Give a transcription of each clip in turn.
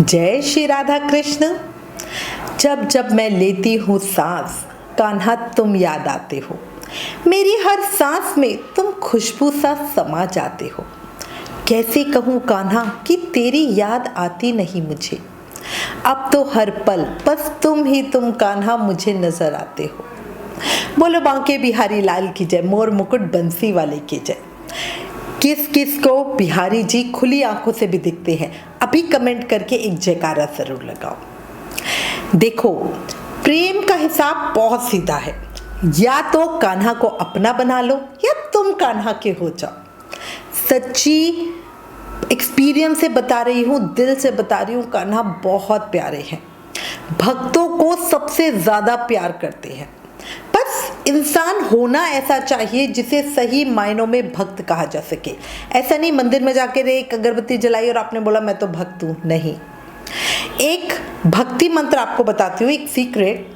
जय श्री राधा कृष्ण। जब जब मैं लेती हूँ सांस, कान्हा तुम याद आते हो। मेरी हर सांस में तुम खुशबू सा समा जाते हो। कैसे कहूँ कान्हा कि तेरी याद आती नहीं मुझे। अब तो हर पल बस तुम ही तुम कान्हा मुझे नजर आते हो। बोलो बांके बिहारी लाल की जय, मोर मुकुट बंसी वाले की जय। किस किस को बिहारी जी खुली आंखों से भी दिखते हैं, अभी कमेंट करके एक जयकारा जरूर लगाओ। देखो, प्रेम का हिसाब बहुत सीधा है। या तो कान्हा को अपना बना लो या तुम कान्हा के हो जाओ। सच्ची एक्सपीरियंस से बता रही हूँ, दिल से बता रही हूँ, कान्हा बहुत प्यारे हैं। भक्तों को सबसे ज्यादा प्यार करते हैं। बस इंसान होना ऐसा चाहिए जिसे सही मायनों में भक्त कहा जा सके। ऐसा नहीं मंदिर में जाके एक अगरबत्ती जलाई और आपने बोला मैं तो भक्त हूं। नहीं, एक भक्ति मंत्र आपको बताती हूँ, एक सीक्रेट।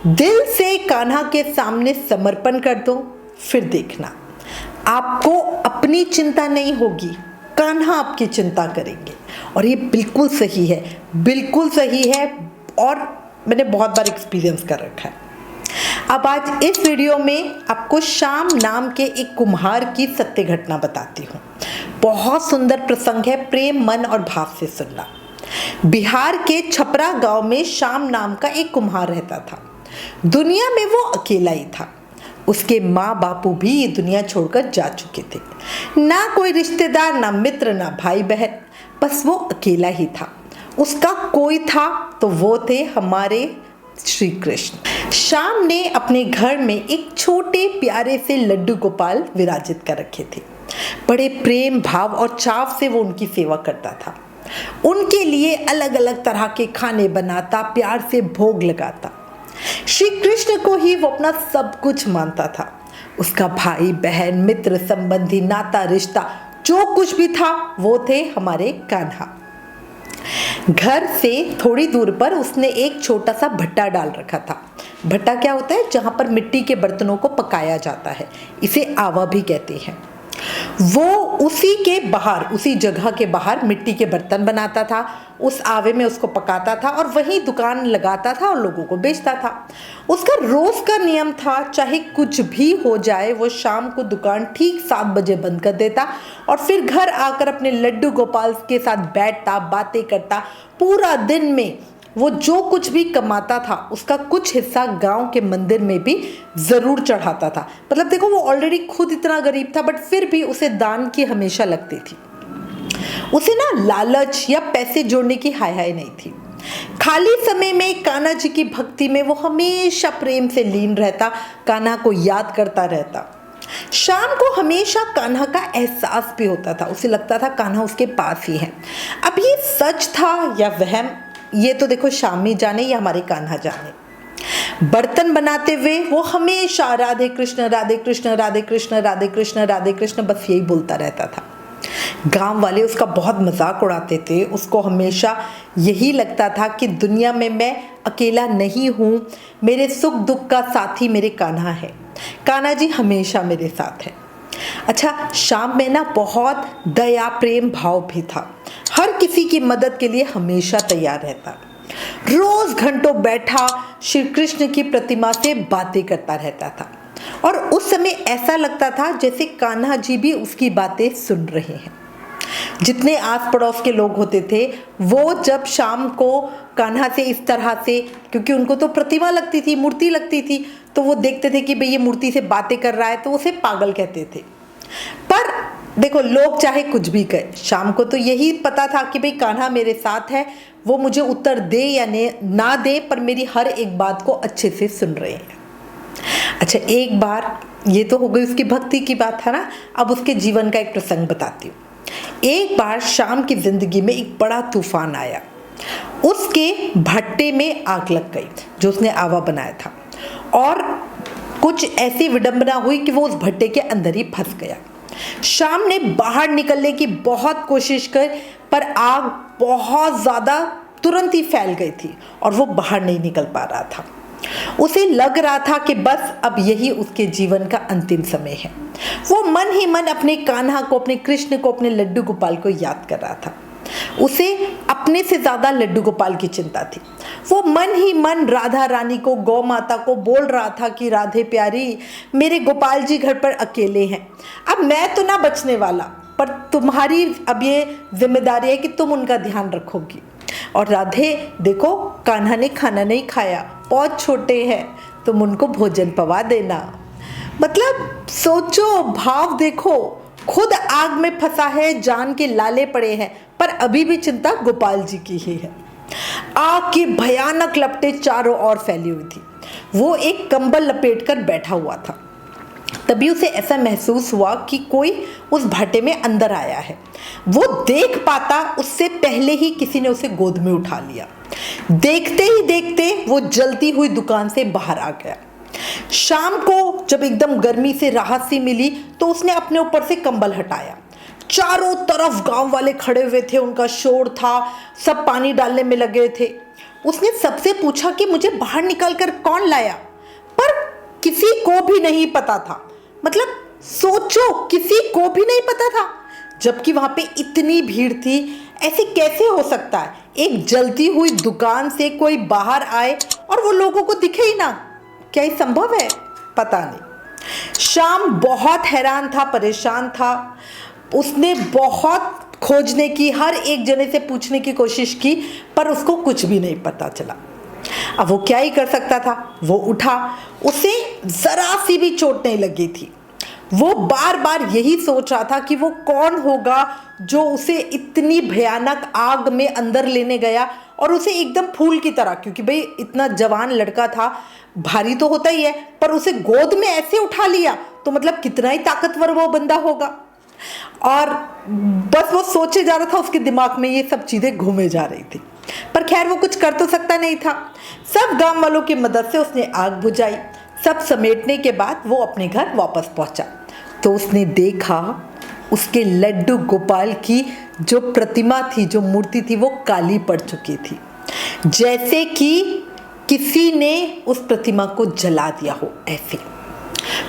दिल से कान्हा के सामने समर्पण कर दो, फिर देखना आपको अपनी चिंता नहीं होगी, कान्हा आपकी चिंता करेंगे। और ये बिल्कुल सही है, बिल्कुल सही है, और मैंने बहुत बार एक्सपीरियंस कर रखा है। अब आज इस वीडियो में आपको श्याम नाम के एक कुम्हार की सत्य घटना बताती हूँ। बहुत सुंदर प्रसंग है, प्रेम मन और भाव से सुनना। बिहार के छपरा गांव में श्याम नाम का एक कुम्हार रहता था। दुनिया में वो अकेला ही था। उसके माँ बापू भी ये दुनिया छोड़कर जा चुके थे। ना कोई रिश्तेदार, ना मित्र, ना भाई बहन, बस वो अकेला ही था। उसका कोई था तो वो थे हमारे श्री कृष्ण। श्याम ने अपने घर में एक छोटे प्यारे से लड्डू गोपाल विराजित कर रखे थे। बड़े प्रेम भाव और चाव से वो उनकी सेवा करता था। उनके लिए अलग अलग तरह के खाने बनाता, प्यार से भोग लगाता। श्री कृष्ण को ही वो अपना सब कुछ मानता था। उसका भाई बहन, मित्र, संबंधी, नाता, रिश्ता जो कुछ भी था वो थे हमारे कान्हा। घर से थोड़ी दूर पर उसने एक छोटा सा भट्टा डाल रखा था। भट्टा क्या होता है? जहां पर मिट्टी के बर्तनों को पकाया जाता है, इसे आवा भी कहते हैं। वो उसी के बाहर, उसी जगह के बाहर मिट्टी के बर्तन बनाता था, उस आवे में उसको पकाता था और वहीं दुकान लगाता था और लोगों को बेचता था। उसका रोज का नियम था, चाहे कुछ भी हो जाए, वो शाम को दुकान ठीक 7 बजे बंद कर देता और फिर घर आकर अपने लड्डू गोपाल के साथ बैठता, बातें करता। पूरा दिन में वो जो कुछ भी कमाता था उसका कुछ हिस्सा गांव के मंदिर में भी जरूर चढ़ाता था। मतलब देखो, वो ऑलरेडी खुद इतना गरीब था, बट फिर भी उसे दान की हमेशा लगती थी। उसे ना लालच या पैसे जोड़ने की हाय हाय नहीं थी। खाली समय में कान्हा जी की भक्ति में वो हमेशा प्रेम से लीन रहता, कान्हा को याद करता रहता। शाम को हमेशा कान्हा का एहसास भी होता था। उसे लगता था कान्हा उसके पास ही है। अब ये सच था या वहम, ये तो देखो शाम ही जाने या हमारे कान्हा जाने। बर्तन बनाते हुए वो हमेशा राधे कृष्ण राधे कृष्ण राधे कृष्ण राधे कृष्ण राधे कृष्ण बस यही बोलता रहता था। गांव वाले उसका बहुत मजाक उड़ाते थे। उसको हमेशा यही लगता था कि दुनिया में मैं अकेला नहीं हूँ, मेरे सुख दुख का साथी मेरे कान्हा है। कान्हा जी हमेशा मेरे साथ है। अच्छा, शाम में ना बहुत दया प्रेम भाव भी था। हर किसी की मदद के लिए हमेशा तैयार रहता। रोज घंटों बैठा श्री कृष्ण की प्रतिमा से बातें करता रहता था और उस समय ऐसा लगता था जैसे कान्हा जी भी उसकी बातें सुन रहे हैं। जितने आस पड़ोस के लोग होते थे वो जब शाम को कान्हा से इस तरह से, क्योंकि उनको तो प्रतिमा लगती थी, मूर्ति लगती थी, तो वो देखते थे कि भाई ये मूर्ति से बातें कर रहा है, तो उसे पागल कहते थे। पर देखो, लोग चाहे कुछ भी कहे, शाम को तो यही पता था कि भाई कान्हा मेरे साथ है, वो मुझे उत्तर दे या ना दे, पर मेरी हर एक बात को अच्छे से सुन रहे हैं। अच्छा, एक बार, ये तो हो गई उसकी भक्ति की बात है ना, अब उसके जीवन का एक प्रसंग बताती हूँ। एक बार शाम की जिंदगी में एक बड़ा तूफान आया। उसके भट्टे में आग लग गई जो उसने आवा बनाया था, और कुछ ऐसी विडंबना हुई कि वो उस भट्टे के अंदर ही फंस गया। शाम ने बाहर निकलने की बहुत कोशिश की, पर आग बहुत ज्यादा तुरंत ही फैल गई थी और वो बाहर नहीं निकल पा रहा था। उसे लग रहा था कि बस अब यही उसके जीवन का अंतिम समय है। वो मन ही मन अपने कान्हा को, अपने कृष्ण को, अपने लड्डू गोपाल को याद कर रहा था। उसे अपने से ज्यादा लड्डू गोपाल की चिंता थी। वो मन ही मन राधा रानी को, गौ माता को बोल रहा था कि राधे प्यारी, मेरे गोपाल जी घर पर अकेले हैं, अब मैं तो ना बचने वाला, पर तुम्हारी अब ये जिम्मेदारी है कि तुम उनका ध्यान रखोगी। और राधे देखो, कान्हा ने खाना नहीं खाया, बहुत छोटे हैं, तुम उनको भोजन पवा देना। मतलब सोचो, भाव देखो, खुद आग में फंसा है, जान के लाले पड़े हैं, पर अभी भी चिंता गोपाल जी की ही है। आग की भयानक लपटें चारों ओर फैली हुई थी। वो एक कंबल लपेटकर बैठा हुआ था। तभी उसे ऐसा महसूस हुआ कि कोई उस भाटे में अंदर आया है। वो देख पाता उससे पहले ही किसी ने उसे गोद में उठा लिया। देखते ही देखते वो जलती हुई दुकान से बाहर आ गया। शाम को जब एकदम गर्मी से राहत सी मिली तो उसने अपने ऊपर से कंबल हटाया। चारों तरफ गांव वाले खड़े हुए थे, उनका शोर था, सब पानी डालने में लगे थे। उसने सबसे पूछा कि मुझे बाहर निकालकर कौन लाया, पर किसी को भी नहीं पता था। मतलब सोचो, किसी को भी नहीं पता था, जबकि वहां पे इतनी भीड़ थी। ऐसे कैसे हो सकता है, एक जलती हुई दुकान से कोई बाहर आए और वो लोगों को दिखे ही ना? क्या ये संभव है? पता नहीं। शाम बहुत हैरान था, परेशान था। उसने बहुत खोजने की, हर एक जने से पूछने की कोशिश की, पर उसको कुछ भी नहीं पता चला। अब वो क्या ही कर सकता था। वो उठा, उसे जरा सी भी चोट नहीं लगी थी। वो बार बार यही सोच रहा था कि वो कौन होगा जो उसे इतनी भयानक आग में अंदर लेने गया और उसे एकदम फूल की तरह, क्योंकि भाई इतना जवान लड़का था, भारी तो होता ही है, पर उसे गोद में ऐसे उठा लिया तो मतलब कितना ही ताकतवर वो बंदा होगा। और बस वो सोचे जा रहा था, उसके दिमाग में ये सब चीजें घूमे जा रही थी, पर खैर वो कुछ कर तो सकता नहीं था। सब गांव वालों की मदद से उसने आग बुझाई। सब समेटने के बाद वो अपने घर वापस पहुंचा तो उसने देखा उसके लड्डू गोपाल की जो प्रतिमा थी, जो मूर्ति थी, वो काली पड़ चुकी थी, जैसे कि किसी ने उस प्रतिमा को जला दिया हो। ऐसे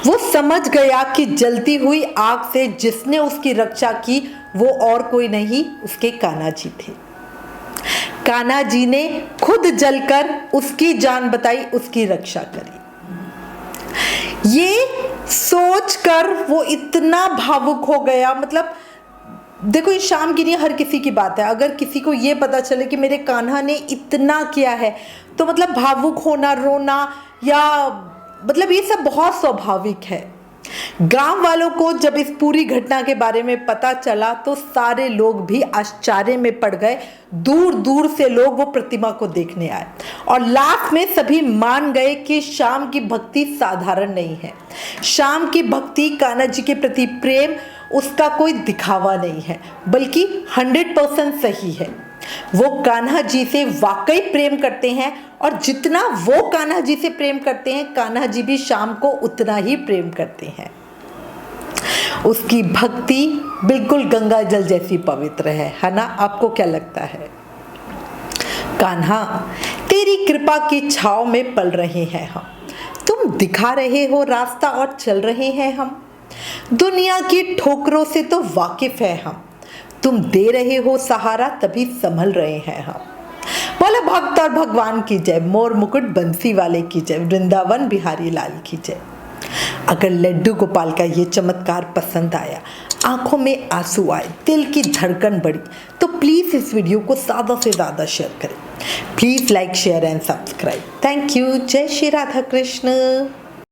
वो समझ गया कि जलती हुई आग से जिसने उसकी रक्षा की वो और कोई नहीं, उसके कान्हा जी थे। कान्हा जी ने खुद जलकर उसकी जान बचाई, उसकी रक्षा करी। ये सोचकर वो इतना भावुक हो गया। मतलब देखो, ये शाम की नहीं, हर किसी की बात है। अगर किसी को ये पता चले कि मेरे कान्हा ने इतना किया है तो मतलब भावुक होना, रोना, या मतलब ये सब बहुत स्वाभाविक है। गांव वालों को जब इस पूरी घटना के बारे में पता चला तो सारे लोग भी आश्चर्य में पड़ गए। दूर दूर से लोग वो प्रतिमा को देखने आए और लास्ट में सभी मान गए कि शाम की भक्ति साधारण नहीं है। शाम की भक्ति, कान्हा जी के प्रति प्रेम, उसका कोई दिखावा नहीं है, बल्कि 100% सही है। वो कान्हा जी से वाकई प्रेम करते हैं और जितना वो कान्हा जी से प्रेम करते हैं, कान्हा जी भी शाम को उतना ही प्रेम करते हैं। उसकी भक्ति बिल्कुल गंगा जल जैसी पवित्र है ना? आपको क्या लगता है? कान्हा, तेरी कृपा की छाव में पल रहे हैं हम, तुम दिखा रहे हो रास्ता और चल रहे हैं हम। दुनिया की ठोकरों से तो वाकिफ है हम, तुम दे रहे हो सहारा तभी संभल रहे हैं हम। बोले भक्त और भगवान की जय, मोर मुकुट बंसी वाले की जय, वृंदावन बिहारी लाल की जय। अगर लड्डू गोपाल का ये चमत्कार पसंद आया, आंखों में आंसू आए, दिल की धड़कन बढ़ी, तो प्लीज इस वीडियो को ज़्यादा से ज़्यादा शेयर करें। Please like, share and subscribe. Thank you. जय श्री राधा कृष्ण।